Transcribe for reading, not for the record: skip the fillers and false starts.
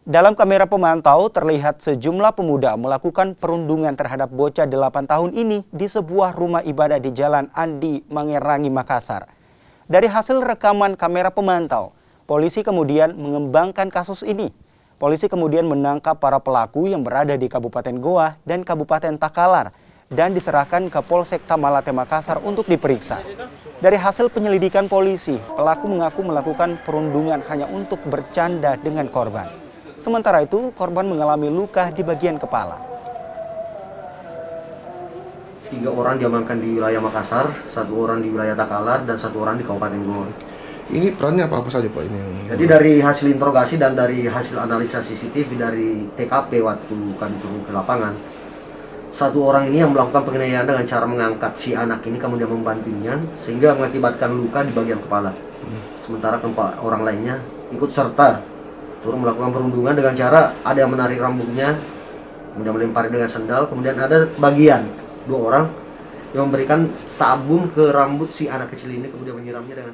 Dalam kamera pemantau terlihat sejumlah pemuda melakukan perundungan terhadap bocah 8 tahun ini di sebuah rumah ibadah di Jalan Andi Mangerangi, Makassar. Dari hasil rekaman kamera pemantau, polisi kemudian mengembangkan kasus ini. Polisi kemudian menangkap para pelaku yang berada di Kabupaten Goa dan Kabupaten Takalar dan diserahkan ke Polsek Tamalate, Makassar untuk diperiksa. Dari hasil penyelidikan polisi, pelaku mengaku melakukan perundungan hanya untuk bercanda dengan korban. Sementara itu, korban mengalami luka di bagian kepala. 3 orang diamankan di wilayah Makassar, 1 orang di wilayah Takalar, dan 1 orang di Kabupaten Goa. Ini perannya apa saja Pak ini? Jadi dari hasil interogasi dan dari hasil analisa CCTV dari TKP waktu kami turun ke lapangan, 1 orang ini yang melakukan penganiayaan dengan cara mengangkat si anak ini kemudian membantingnya sehingga mengakibatkan luka di bagian kepala. Sementara keempat orang lainnya ikut serta turut melakukan perundungan dengan cara ada yang menarik rambutnya, kemudian melempari dengan sendal, kemudian ada bagian 2 orang yang memberikan sabun ke rambut si anak kecil ini kemudian menyiramnya dengan